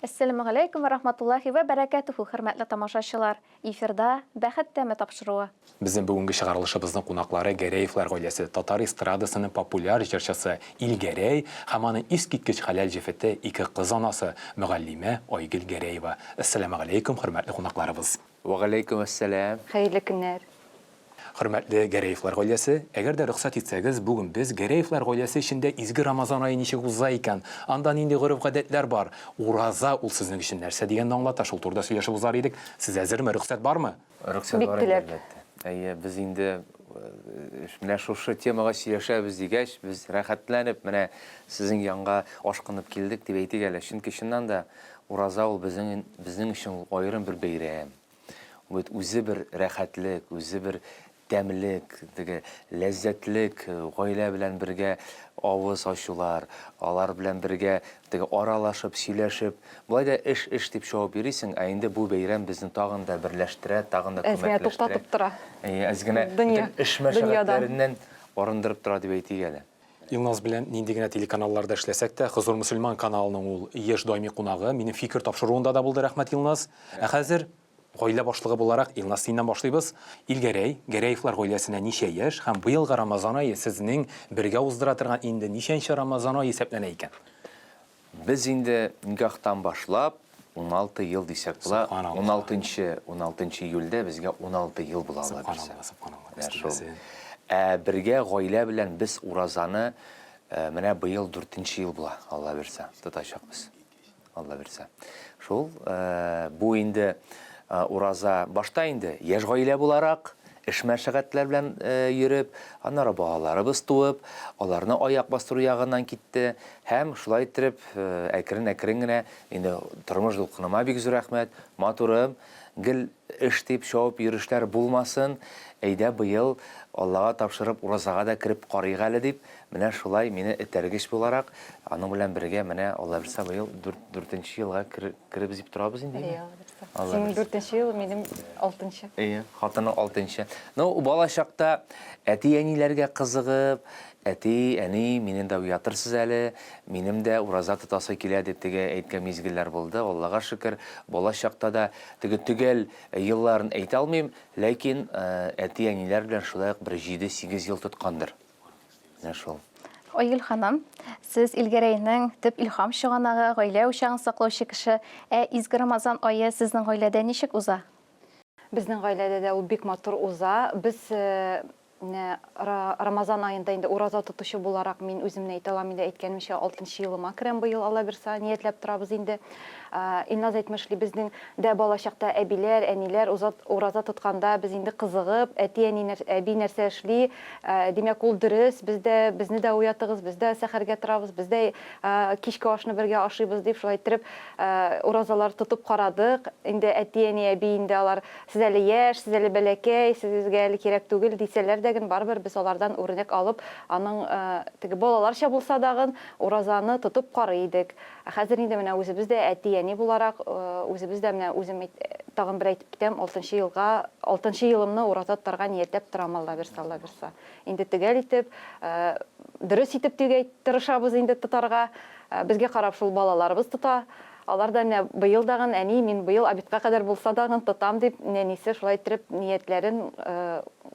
Ассаламу алейкум ва рахматуллахи ва баракатуху, хөрмәтле тамашачылар. Эфирда бәхет тәме тапшыруы. Безнең бүгенге чыгарылышыбызның кунаклары Гәрәевләр гаиләсе, татар эстрадасының популяр җырчысы Илгәрәй һәм аның искиткеч хәләл җефете ике кыз анасы мөгаллимә Айгөл Гәрәева. Ассаламу алейкум, хөрмәтле кунакларыбыз. Ва алейкум ассалам. Хәерле көннәр. Хөрмәтле Гәрәевләр гаиләсе, әгәр дә рөхсәт итсәгез, бүген без Гәрәевләр гаиләсе эчендә изге Рамазан ае ничек уза икән, анда нинди гореф-гадәтләр бар, ураза ул сезнең өчен нәрсә дигәнне аңлата, шул турыда сөйләшеп узар идек. Сез әзерме, рөхсәт бармы? Рөхсәт бар әлбәттә. Без инде менә шушы темага сөйләшәбез дигәч, без рәхәтләнеп менә сезнең янга ашкынып килдек дип әйтик әле. Чөнки чыннан да ураза ул безнең өчен аерым бер бәйрәм. Үзе бер рәхәтлек, үзе бер тәмлек, ләззәтлек, гаилә белән бергә авыз ачулар, алар белән бергә аралашып, сөйләшеп, болай да эш дип җавап бирисең, ә инде бу бәйрәм безне тагын да берләштерә, тагын да күмәкләштерә. Туктатып тора. Әзгенә эш мәшәкатьләреннән арындырып тора дип әйтик әле. Илназ белән нинди генә телеканалларда эшләсәк тә, Хозур мөселман каналының ул еш даими кунагы, минем фикер тапшыруында да булды, рәхмәт Илназ. Ә хәзер гаилә башлыгы буларак Илназ синнән башлыйбыз. Илгәрәй, Гәрәевләр гаиләсенә ничә яшь һәм быелгы Рамазан ае сезнең бергә уздыра торган инде ничәнче Рамазан ае исәпләнә икән? Без инде никахтан башлап 16 ел дисәк була. 16 июльдә безгә 16 ел була алар. Бергә гаилә белән без уразаны менә быел 4 ел була, Алла бирсә, тотачакбыз. Алла бирсә. Шул бу инде ураза башта инде яшь гаилә буларак, эш мәшәкатьләр белән йөреп, аннары балаларыбыз туып, аларны аяк бастыру ягыннан китте. Һәм шулай итеп, әкрен-әкрен генә инде тормыш дулкыныма бик зур рәхмәт, матурым, гел эш дип җавап йөрүшләр булмасын. Әйдә быел Аллага тапшырып уразага да кирип карыйк әле дип, менә шулай мине этәргеч буларак, аның белән бергә менә Алла бирсә быел 4 елга кирип дип торабыз инде. Синең 4 ел, минем 6. Хатының 6. Ну, бала чакта әти-әниләргә кызыгып, әти-әни минем дә уятырсыз әле, минем дә ураза тотасы килә дип әйткән мизгелләр булды. Аллага шөкер, бала чакта да төгәл елларын әйтә алмыйм, ләкин әти-әниләр белән шулай бер 7-8 ел тоткандыр. Менә шул. Айгөл ханым, сез Илгәрәйнең төп илһам чыганагы, гаилә учагын саклаучы кеше. Изге Рамазан ае сезнең гаиләдә ничек уза? Безнең гаиләдә дә ул бик матур уза. Без Рамазан айында инде ураза тотучы буларак мин үземне әйтә алам, инде әйткәнемчә 6 елыма керәм быел, Алла бирсә, ниятләп торабыз инде. Илназ әйтмешли, безнең дә бала чакта әбиләр, әниләр ураза тотканда без инде кызыгып, әби нәрсә эшли, димәк ул дөрес, безне дә уятыгыз, без дә сәхәргә торабыз, без дә кичке ашны бергә ашыйбыз дип шулай итеп уразалар тотып карадык. Инде әти-әни, әби инде алар сез әле яшь, сез әле бәләкәй, сезгә әле кирәк түгел дисәләр дә, барыбер без алардан үрнәк алып, аның теге балаларча булса дагын уразаны тотып карый идек. Хәзер инде менә үзебез дә әти-әни буларак, үзебез дә менә үзем тагын бер әйтеп китәм, 6 елымны ураза тотарга ниятләп торам, Алла бирсә. Инде төгәл итеп, дөрес итеп тырышабыз инде тотарга. Безгә карап шул балаларыбыз тота. Алар да менә быел дагын әни, мин быел обедка кадәр булса дагын тотам дип, нәнисе шулай итеп ниятләрен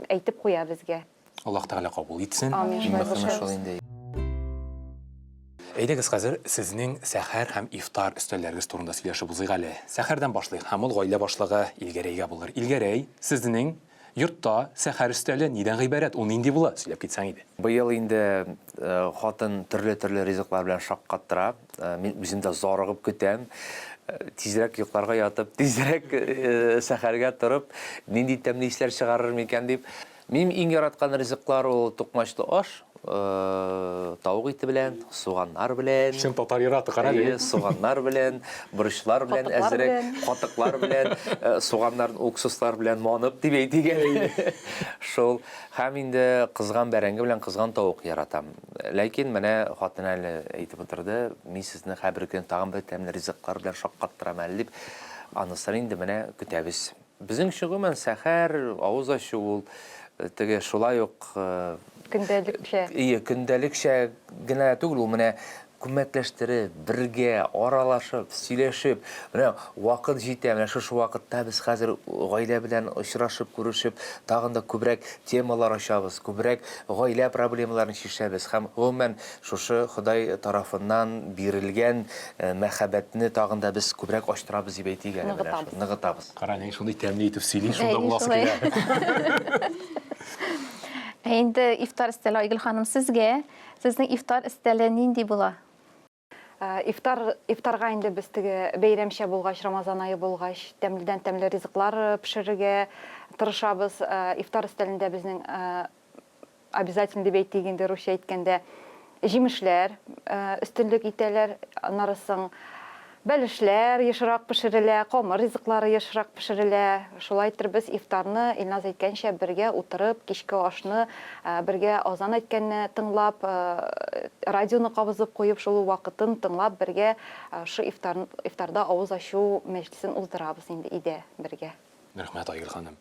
әйтеп куя безгә. Аллаһ Тәгалә кабул итсен. Амин. Әйдәгез хәзер сезнең сәхәр һәм ифтар өстәлләрегез турында сөйләшеп узыйк әле. Сәхәрдән башлыйк һәм ул гаилә башлыгы Илгәрәйгә булыр. Илгәрәй, сезнең йортта сәхәр өстәле нидән гыйбарәт? Ул нинди була? Сөйләп китсәң иде. Быел инде хатын төрле ризыклар белән шаккаттыра. Мин үзем дә зарыгып көтәм. Тизрәк йокларга ятып, тизрәк сәхәргә торып, нинди тәмле исләр чыгарыр микән дип. Мин иң яраткан ризыклар ул тукмачлы аш, тавык ите белән, суганнар белән. Шин татар яраты карады. Суганнар белән, борычлар белән, әзрәк катыклар белән, суганнарны уксуслар белән манып дип әйтегән. Шул һәм инде кызган бәрәңге белән кызган тавык яратам. Ләкин менә хатын әле әйтеп утырды, мин сезне һәр көн тагын бер тәмле ризыклар белән шаккаттырам әле дип, анысын инде менә көтәбез. Безнең шугымын сәхәр, авыз ачу ул теге шулай ук Көндәлекчә. Көндәлекчә генә түгел, ул менә көмәкләштереп, бергә аралашып, сөйләшеп, менә вакыт җитә, менә шушы вакытта без хәзер гаилә белән очрашып, күрешеп, тагын да күбрәк темалар ачабыз, күбрәк гаилә проблемаларын чишәбез һәм гомумән шушы Ходай тарафыннан бирелгән мәхәббәтне тагын да без күбрәк ачтырабыз дип әйтик әле, менә ныгытабыз. Караң, шундый тәмле итеп сөйли, шунда буласы килә. Инде ифтар өстәле Айгөл ханым сезгә, сезнең ифтар өстәле нинди була? Ифтарга инде без теге бәйрәмчә булгач, Рамазан айы булгач, тәмледән тәмле ризыклар пешерергә тырышабыз. Ифтар өстәлендә безнең обязательно дип әйтик инде русча әйткәндә җимешләр өстенлек итәләр, аннарысын бәлешләр ешрак пешерелә, камыр ризыклары ешрак пешерелә. Шулайтыр без ифтарны Илназ әйткәнчә бергә утырып, кичке ашны бергә азан әйткәнне тыңлап, радионы кабызып куеп, шул вакытын тыңлап бергә шу ифтарда авыз ачу мәҗлесен уздырабыз инде идә бергә. Рәхмәт, Айгөл ханым.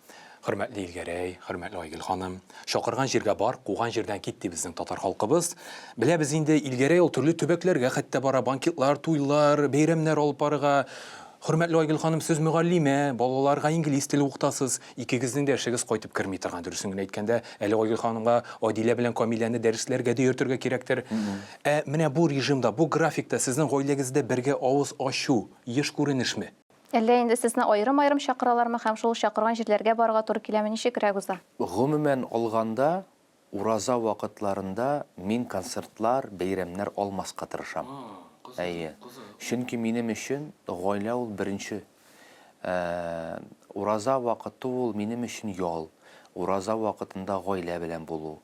Хөрмәтле Илгәрәй, хөрмәтле Айгөл ханым. Шакырган җиргә бар, куган җирдән китте безнең татар халкыбыз. Беләбез инде Илгәрәй ул төрле төбәкләргә хәтта бара, банкетлар, туйлар, бәйрәмнәр алып барырга. Хөрмәтле Айгөл ханым, сез мөгаллимә, балаларга инглиз теле укытасыз. Икегезнең дә эшегез кайтып керми торган, дөресен генә әйткәндә, әле Айгөл ханымга Адилә белән Камиләне дәресләргә дә йөртергә кирәктер. Менә бу режимда, бу графикта сезнең гаиләгездә бергә авыз ачу еш күренешме? Әллә инде сезне аерым-аерым чакыралармы һәм шул чакырган җирләргә барырга туры киләме, ничекрак уза? Гомумән алганда, ураза вакытларында мин концертлар, бәйрәмнәр алмаска тырышам. Әйе. Чөнки минем өчен гаилә ул беренче. Ураза вакыты ул минем өчен ял. Ураза вакытында гаилә белән булу.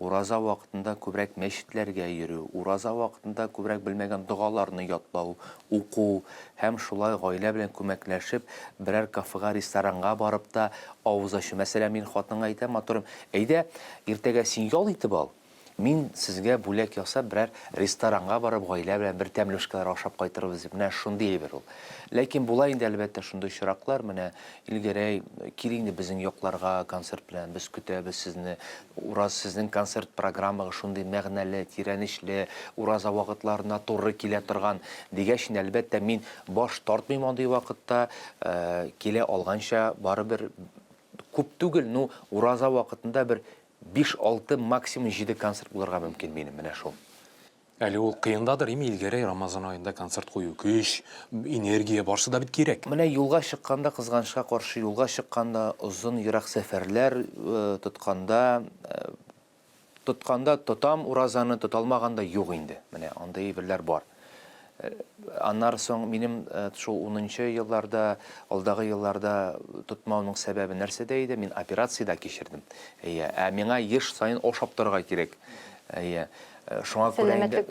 Ураза вакытында күбрәк мәчетләргә йөрү, ураза вакытында күбрәк белмәгән дугаларны ятлау, уку һәм шулай гаилә белән күмәкләшеп, берәр кафега, ресторанга барып та авыз ачу. Мәсәлән, мин хатынга әйтәм, матурым, әйдә, иртәгә син ял итеп ал. Мин сезгә бүләк ясап, берәр ресторанга барып, гаилә белән бер тәмлешкәләр ашап кайтырбыз дип, менә шундый әйбер ул. Ләкин була инде әлбәттә шундый чираклар, менә Илгәрәй, кил инде безнең якларга концерт белән, без көтәбез сезне. Ураз сезнең концерт программагы шундый мәгънәле, тирәнешле, ураза вакытларына туры килә торган дигәч, әлбәттә мин баш тартмыйм андый вакытта, килә алганча барыбер күп түгел, ураза вакытында бер 5-6, максимум 7 концерт булырга мөмкин минем, менә шул. Әле ул кыендадыр, Илгәрәй, Рамазан айында концерт кую, көч, энергия барсы да бит кирәк. Менә юлга чыкканда, кызганычка каршы юлга чыкканда, узын ерак сәфәрләр тотканда тотам уразаны, тоталмаганда юк инде. Менә андай әйберләр бар. Аннан соң минем шул 10нчы елларда, алдагы елларда тотмауның сәбәбе нәрсәдә иде? Мин операциядә кичердем. Миңа еш сайын ашап торырга кирәк. Шуңа күрә инде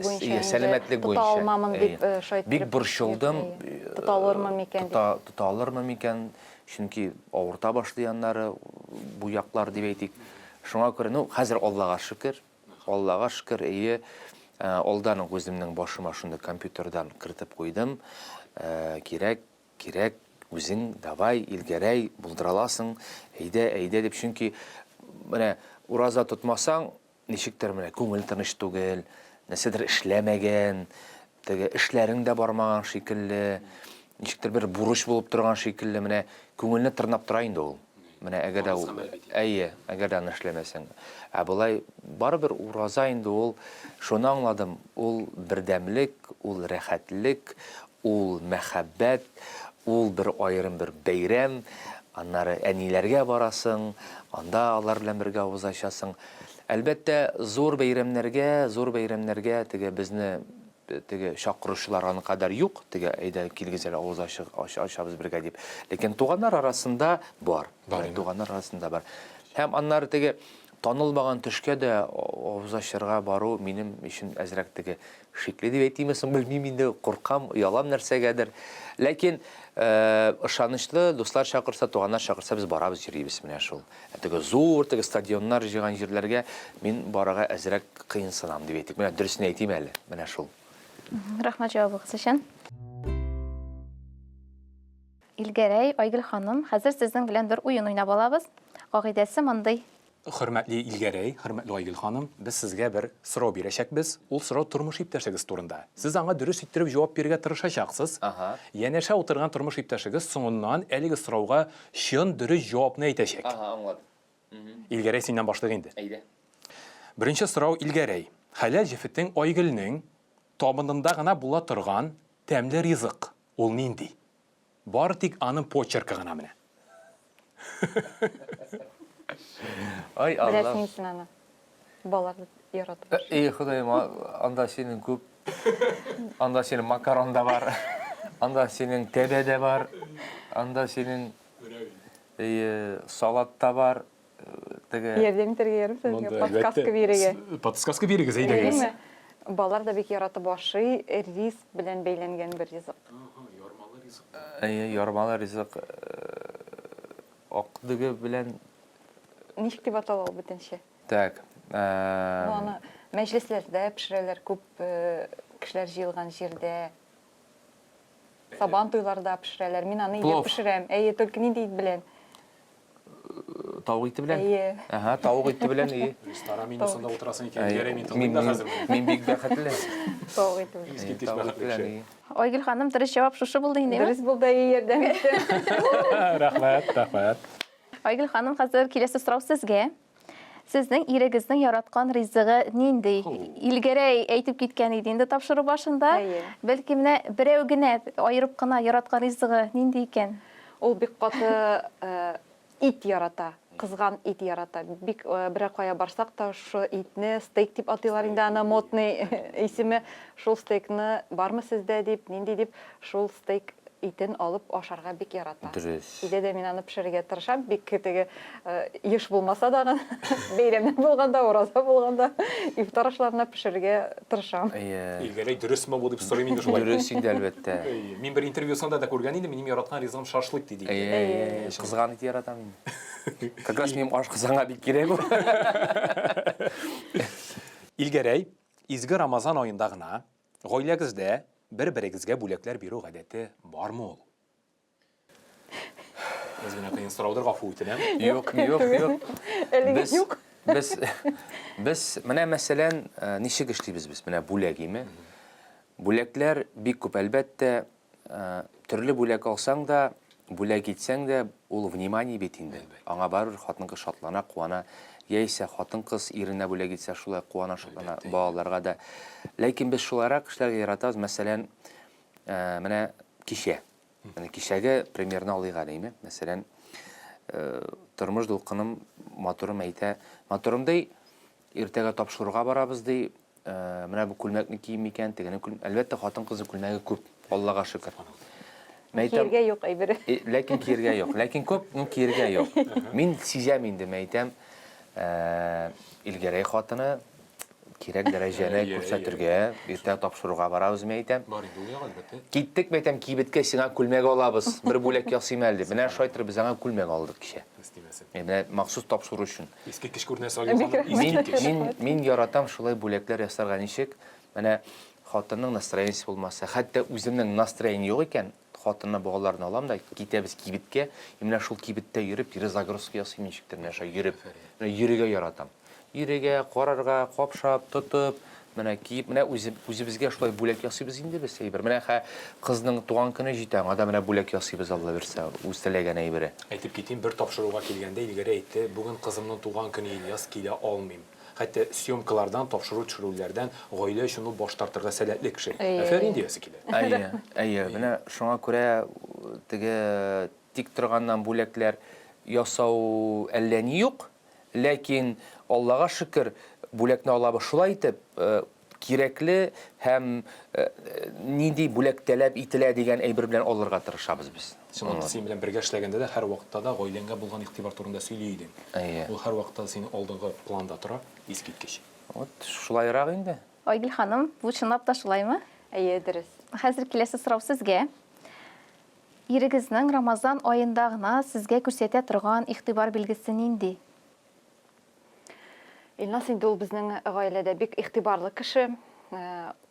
сәламәтлек буенча бик борчылдым. Тоталырмы микән? Чөнки авырта башлый аннары бу яклар дип әйтик. Шуңа күрә, хәзер Аллага шөкер, алдан үземнең башыма шундый компьютердан кертеп куйдым. Кирәк, үзең давай, Илгәрәй, булдыраласың, әйдә дип, чөнки менә ураза тотмасаң, ничектер менә күңел тыныч түгел, нәрсәдер эшләмәгән, теге эшләрең дә бармаган шикелле, ничектер бер бурыч булып торган шикелле, менә күңелне тырнап тора инде ул. Менә әгәр аны эшләмәсәң. Булай барыбер ураза инде ул, шуны аңладым, ул бердәмлек, ул рәхәтлек, ул мәхәббәт, ул бер аерым бер бәйрәм, аннары әниләргә барасың, анда алар белән бергә авыз ачасың. Әлбәттә, зур бәйрәмнәргә теге безне теге чакыручылар аны кадәр юк, теге әйдә килгез әле авыз ачабыз бергә дип. Ләкин туганнар арасында бар. Һәм аннары теге танылмаган төшкә дә авыз ачарга бару минем өчен әзрәк теге шикле дип әйтимесең, белмим инде, куркам, ялам нәрсәгәдер. Ләкин ышанычлы дуслар чакырса, туганнар чакырса, без барабыз, йөрибез менә шул. Теге зур, теге стадионнар җыйган җирләргә мин барырга әзрәк кыенсынам дип әйтик. Менә дөресен әйтим әле, менә шул. Рәхмәт җавабыгыз өчен. Илгәрәй, Айгөл ханым, хәзер сезнең белән бер уен уйнап алабыз. Кагыйдәсе мондый. Хөрмәтле Илгәрәй, хөрмәтле Айгөл ханым, без сезгә бер сорау бирәчәкбез. Ул сорау тормыш иптәшегез турында. Сез аңа дөрес иттереп җавап бирергә тырышачаксыз. Янәшә утырган тормыш иптәшегез соңыннан әлеге сорауга чын дөрес җавапны әйтәчәк. Аңладым. Илгәрәй, синнән башлыйк инде. Әйдә. Беренче сорау Илгәрәй. Хәләл җефетең Айгөлнең табынында гына була торган тәмле ризык. Ул нинди? Бар тик аның почеркы гына менә. Ай, Беләсең Алла. син аны. Балаларды яратып. Эй, Ходаем, анда синең күп. Анда синең макарон да бар. Анда синең тәбә дә бар. Анда синең салат та бар. Теге Ярдәм итәргә ярым сезгә подкастка бирергә. Подсказка бирегез, әйдәгез. Әйеме? Балалар да бик яратып ашый, рис белән бәйләнгән бер ризык. Ярмалы ризык ак-дөге белән Ничек дип атала ул бөтенчә? так. Аны мәҗлесләрдә пешерәләр, күп кешеләр җыелган җирдә. Сабан туйларда пешерәләр. Мин аны Плов. пешерәм. Әйе, только нинди ит белән? Тауык ите белән. Әйе. Тауык ите белән. Ресторан менюсында утырасың икән, Илгәрәй, мин тыңлыйм да хәзер. Мин бик бәхетле. Тауык ите белән. Искиткеч Тауык бәхетле белән. кеше. Айгөл ханым, дөрес җавап шушы булды инде. Дөрес булды, ярдәм итте. Рәхмәт, рәхмәт. Айгөл ханым, хәзер киләсе сорау сезгә. Сезнең ирегезнең яраткан ризыгы нинди? Илгәрәй әйтеп киткән иде инде тапшыру башында. Әйе. Бәлки менә берәү генә аерып кына яраткан ризыгы нинди икән? Ул бик каты ит ярата. Кызган ит ярата. Бик берәр кая барсак та шу итне стейк дип атыйлар инде, аны модный исеме. Шул стейкны бармы сездә дип, нинди дип, шул стейк итен алып ашарга бик ярата. Дөрес. Өйдә дә мин аны пешерергә тырышам. Бик теге еш булмаса да, бәйрәмнән булганда, ураза булганда, ифтар ашларына пешерергә тырышам. Илгәрәй, дөресме бу дип сорыйм инде шулай. Дөрес инде әлбәттә. Мин бер интервьюсында да күргән идем, минем яраткан ризыгым шашлык диде. Кызган ит яратам мин. Как раз минем аш кызганга бик кирәк ул. Илгәрәй, изге Рамазан аенда гына гаиләгездә бер-берегезгә бүләкләр бирү гадәте бармы ул? Без генә кыен сораудыр, гафу үтенәм. Юк, юк, юк. Әлегә юк. Без менә мәсәлән ничек эшлибез без? Менә бүләгиме? Бүләкләр бик күп, әлбәттә, төрле бүләк алсаң да, бүләк итсәң дә, ул внимание бит инде. Аңа барыр, хатын-кыз шатлана, куана. Яисә хатын-кыз иренә бүләк итсә, шулай куана, шатлана, балаларга да. Ләкин без шуларак эшләргә яратабыз. Мәсәлән, менә кичә. Менә кичәгә примерно алыйк әлеме? Мәсәлән, тормыш дулкыным моторым әйтә. Моторымдай иртәгә тапшыруга барабыз ди. Менә бу күлмәкне кием икән, тегене әлбәттә хатын-кызы күлмәге күп. Аллага шөкер. Киергә юк әйбере. Ләкин киергә юк. Ләкин күп, киергә юк. Мин сизәм инде, әйтәм, Илгәрәй хатыны кирәк дәрәҗәне күрсәтергә, иртә тапшыруга барабыз, әйтәм. Бар инде ул әлбәттә. Киттек, әйтәм, кибеткә сиңа күлмәк алабыз. Бер бүләк ясыйм әле. Менә шайтыр без аңа күлмәк алдык кичә. Менә махсус тапшыру өчен. Искиткеч күрнәсе алган. Мин яратам шулай бүләкләр ясарга ничек? Менә хатынның настроениесе булмаса, хәтта үземнең настроение юк икән, хатынны балаларны алам да китәбез кибеткә, менә шул кибеттә йөреп, перезагрузка ясыйм ничектер, менә шулай йөреп, менә йөрергә яратам. Йөрергә, карарга, капшап, тотып, менә киеп, менә үзебезгә шулай бүләк ясыйбыз инде без әйбер. Менә кызның туган көне җитә, анда менә бүләк ясыйбыз, Алла бирсә, үз теләгән әйбере. Әйтеп китим, бер тапшыруга килгәндә Илгәрәй әйтте, бүген кызымның туган көне Ильяс килә алмыйм. Хәтта съемкалардан, тапшыру төшерүләрдән гаилә өчен ул баш тартырга сәләтле кеше. Афәрин диясе килә. Әйе, менә шуңа күрә теге тик торганнан бүләкләр ясау әллә ни юк, ләкин Аллага шөкер, бүләкне алабыз шулай итеп, кирәкле һәм нинди бүләк таләп ителә дигән әйбер белән алырга тырышабыз без. Шуңа син белән бергә эшләгәндә дә һәр вакытта да гаиләңгә булган игътибар турында сөйли идең. Ул һәр вакытта синең алдынгы планда тора, искиткеч. Вот шулайрак инде. Айгөл ханым, бу чынлап та шулаймы? Әйе, дөрес. Хәзер киләсе сорау сезгә. Ирегезнең Рамазан аенда гына сезгә күрсәтә торган игътибар билгесе нинди? Илнас инде ул безнең гаиләдә бик игътибарлы кеше.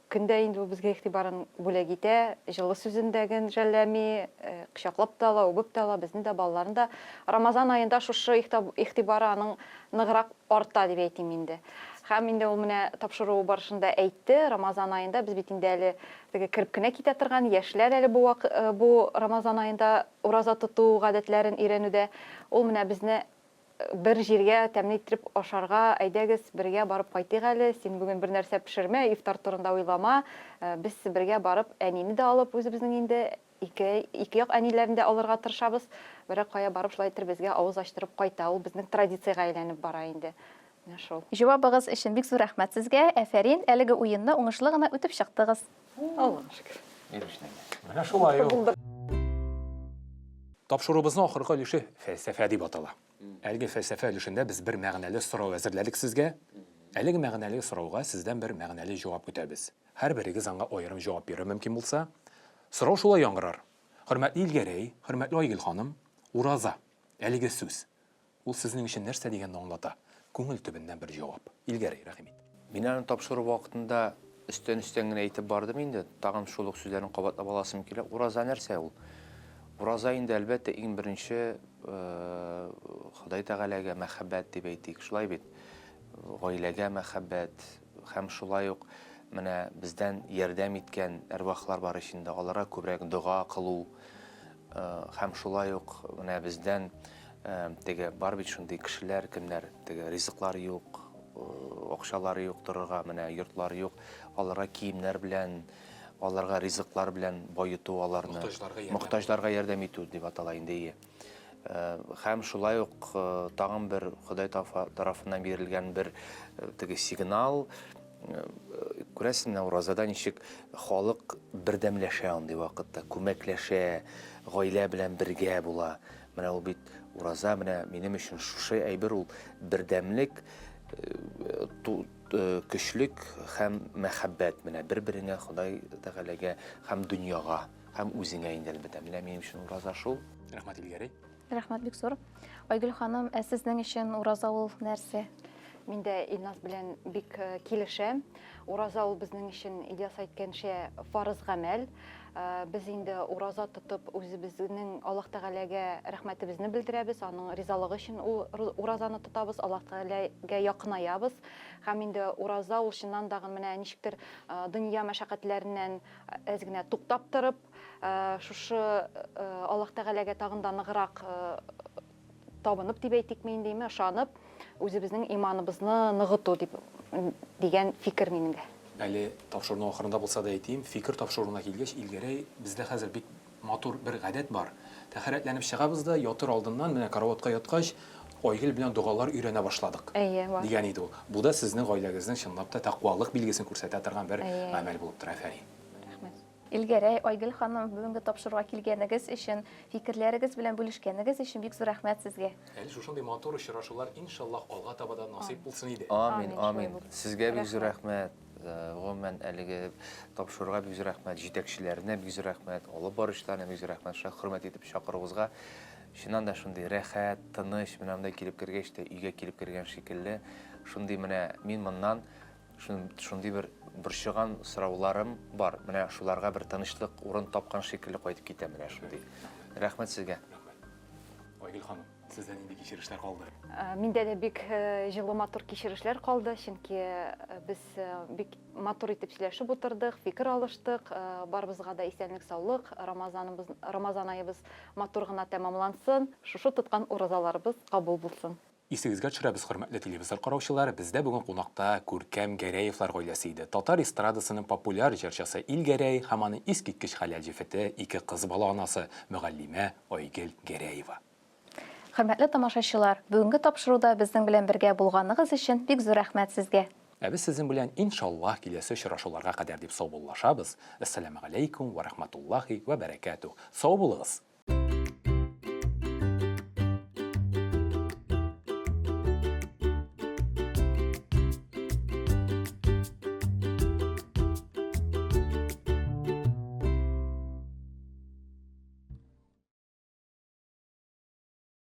Көндә инде безгә игътибарын бүләк итә, җылы сүзендәген жәлләми, кочаклап та ала, үбеп та ала, безнең дә балаларын да. Рамазан аенда шушы игътибары аның ныграк арта дип әйтим инде. Һәм инде ул менә тапшыру барышында әйтте, Рамазан аенда без бит инде әле теге кирип кенә китә торган яшьләр әле бу Рамазан аенда ураза тоту гадәтләрен өйрәнүдә. Ул менә безне бер җиргә тәмле итеп ашарга, әйдәгез, бергә барып кайтыйк әле. Син бүген бер нәрсә пешермә, ифтар турында уйлама. Без бергә барып әнине дә алып, үзебезнең инде ике як әниләрен дә алырга тырышабыз. Берәк кая барып шулай итеп безгә авыз ачтырып кайта. Ул безнең традициягә әйләнеп бара инде. Менә шул. Җавабыгыз өчен бик зур рәхмәт сезгә. Әфәрин, әлеге уенны уңышлы гына үтеп чыктыгыз. Аллаһка шөкер. Менә шулай ул. Тапшыруыбызның ахыргы өлеше фәлсәфә дип атала. Әлеге фәлсәфә өлешендә без бер мәгънәле сорау әзерләдек сезгә. Әлеге мәгънәле сорауга сездән бер мәгънәле җавап көтәбез. Һәрберегез аңа аерым җавап бирү мөмкин булса, сорау шулай яңгырар. Хөрмәтле Илгәрәй, хөрмәтле Айгөл ханым, ураза, әлеге сүз. Ул сезнең өчен нәрсә дигәнне аңлата? Күңел төбеннән бер җавап. Илгәрәй, рәхим ит. Мин аны тапшыру вакытында өстен генә әйтеп бардым инде. Тагын шул ук сүзләрне кабатлап аласым килә. Ураза нәрсә ул? Ураза инде әлбәттә иң беренче Ходай Тәгаләгә мәхәббәт дип әйтик. Шулай бит. Гаиләгә мәхәббәт һәм шулай ук менә бездән ярдәм иткән әрвахлар бар ичендә аларга күбрәк дуга кылу һәм шулай ук менә бездән теге бар бит шундый кешеләр, кемнәр теге ризыклар юк, акчалары юк торырга, менә йортлары юк, аларга киемнәр белән, аларга ризыклар белән баету, аларны мохтаҗларга ярдәм итү дип атала инде. Һәм шулай ук тагын бер Ходай тарафыннан бирелгән бер теге сигнал, күрәсең, уразада ничек халык бердәмләшә андый вакытта, күмәкләшә, гаилә белән бергә була. Менә ул бит ураза, менә минем өчен шушы әйбер ул бердәмлек, көчлек һәм мәхәббәт, менә бер-береңә Ходай Тәгаләгә һәм дөньяга һәм үзеңә инде әлбәттә. Менә минем өчен ураза шул. Рәхмәт Илгәрәй. Рәхмәт бик зур. Айгөл ханым, сезнең өчен ураза ул нәрсә? Мин дә Илназ белән бик килешәм. Ураза ул безнең өчен Ильяс әйткәнчә фарыз гамәл. Без инде ураза тотып үзебезнең Аллаһ Тәгаләгә рәхмәтебезне белдерәбез, аның ризалыгы өчен уразаны тотабыз, Аллаһ Тәгаләгә якынаябыз. Һәм инде ураза ул чыннан да менә ничектер дөнья мәшәкатьләреннән әз генә туктап торып, шушы Аллаһ Тәгаләгә тагын да ныграк табынып дип әйтикме инде, ышанып, үзебезнең иманыбызны ныгыту дигән фикер миндә. Әле тапшыруның ахырында булса да әйтим, фикер тапшыруына килгәч, Илгәрәй, бездә хәзер бик матур бер гадәт бар. Тәһарәтләнеп чыгабыз да, ятыр алдыннан менә караватка яткач, Айгөл белән дугалар өйрәнә башладык. Дигән иде ул. Бу да сезнең гаиләгезнең чынлап та тәкъвалык билгесен күрсәтә торган бер гамәл булып тора. Фәрин. Илгәрәй, Айгөл ханым, бүгенге тапшыруга килгәнегез өчен, фикерләрегез белән бүлешкәнегез өчен бик зур рәхмәт сезгә. Әле шушындый матур очрашулар иншаллах алга таба да насыйп булсын иде. Амин, амин. Сезгә бик зур рәхмәт. Гомумән әлеге тапшыруга бик зур рәхмәт, җитәкчеләренә бик зур рәхмәт, алып баручыларына бик зур рәхмәт. Хөрмәт итеп чакыруыгызга. Чыннан да шундый рәхәт, тыныч, менә монда килеп кергәч тә өйгә килеп кергән шикелле, шундый менә мин моннан шундый бер борчыган сорауларым бар. Менә шуларга бер тынычлык урын тапкан шикелле кайтып китәм менә шундый. Рәхмәт сезгә. Айгөл ханым, сездән инде кичерешләр калды. Миндә дә бик җылы матур кичерешләр калды, чөнки без бик матур итеп сөйләшеп утырдык, фикер алыштык, барыбызга да исәнлек, саулык, Рамазан аебыз матур гына тәмамлансын, шушы тоткан уразаларыбыз кабул булсын. Исегезгә төшерәбез, хөрмәтле телевизор караучылар, бездә бүгін кунакта Күркәм Гәрәевлар гаиләсе иде. Татар эстрадасының популяр җырчысы Илгәрәй һәм аның искиткеч хәләл җефете, ике кыз бала анасы Мөгаллимә Айгөл Гәрәева. Хөрмәтле тамашачылар, бүгенге тапшыруда безнең белән бергә булганыгыз өчен бик зур рәхмәт сезгә. Без сезнең белән иншаллах киләсе очрашуларга кадәр дип сау булышабыз. Ассаламу алейкум ва рахматуллахи ва баракатух. Сау булыгыз.